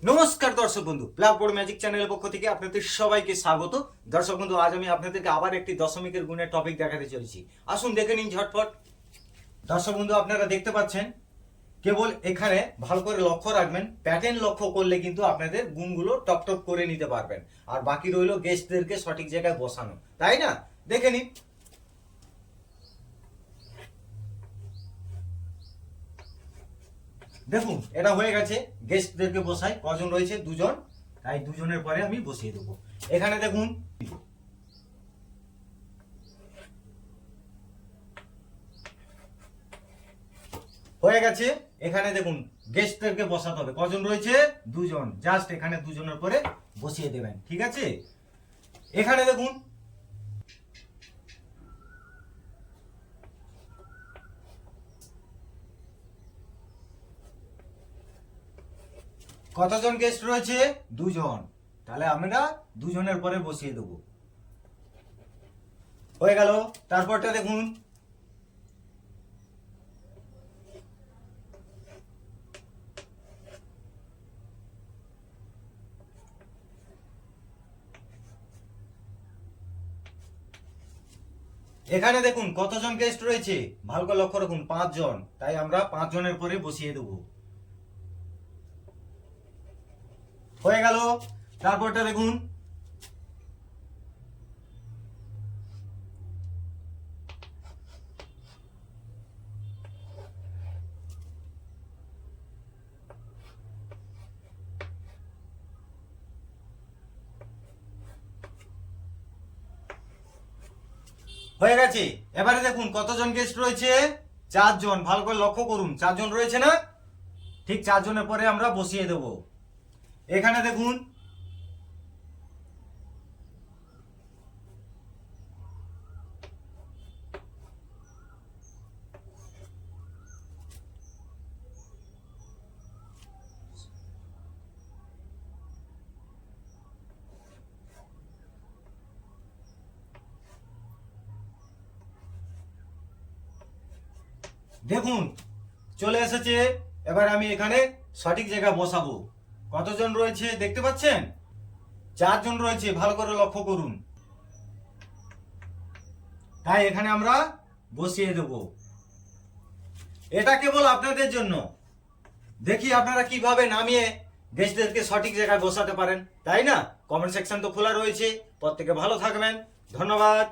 নমস্কার দর্শক বন্ধু, ব্ল্যাকবোর্ড ম্যাজিক চ্যানেলের পক্ষ থেকে আপনাদের সবাইকে স্বাগত। দর্শক বন্ধু, আজ আমি আপনাদেরকে আবার একটি দশমিকের গুণের টপিক দেখাতে চলেছি। আসুন দেখে নিন ঝটপট। দর্শক বন্ধু, আপনারা দেখতে পাচ্ছেন, কেবল এখানে ভালো করে লক্ষ্য রাখবেন, প্যাটার্ন লক্ষ্য করলে কিন্তু আপনাদের গুণগুলো টপ করে নিতে পারবেন। আর বাকি রইলো গেস্টদেরকে সঠিক জায়গায় বসানো, তাই না? দেখে নিন। দেখুন, এটা হয়ে গেছে। গেস্টদেরকে বসাই, কজন রয়েছে? দুজন। তাই দুজনের পরে আমি বসিয়ে দেবো। এখানে দেখুন, হয়ে গেছে। এখানে দেখুন, গেস্টদেরকে বসাতে হবে। কজন রয়েছে? দুজন। জাস্ট এখানে দুজনের পরে বসিয়ে দেবেন, ঠিক আছে? এখানে দেখুন, কতজন গেস্ট রয়েছে? দুজন। তাহলে আমরা দুজনের পরে বসিয়ে দেবো। হয়ে গেল। তারপরটা দেখুন, এখানে দেখুন কতজন গেস্ট রয়েছে, ভালো করে লক্ষ্য রাখুন, 5 জন। তাই আমরা 5 জনের পরে বসিয়ে দেবো। হয়ে গেল। তারপরটা দেখুন, হয়ে গেছে। এবারে দেখুন কতজন গেস্ট রয়েছে? 4 জন। ভালো করে লক্ষ্য করুন, 4 জন রয়েছে না? ঠিক 4 জনের পরে আমরা বসিয়ে দেব। এখানে দেখুন, দেখুন চলে এসেছে। এবার আমি এখানে সঠিক জায়গায় বসাবো। কতজন রয়েছে দেখতে পাচ্ছেন? 4 জন রয়েছে, ভালো করে লক্ষ্য করুন। তাই এখানে আমরা বসিয়ে দেব। এটা কেবল আপনাদের জন্য। দেখি আপনারা কিভাবে নামিয়ে গেস্টদেরকে সঠিক জায়গায় বসাতে পারেন, তাই না? কমেন্ট সেকশন তো খোলা রয়েছে। প্রত্যেকে ভালো থাকবেন। ধন্যবাদ।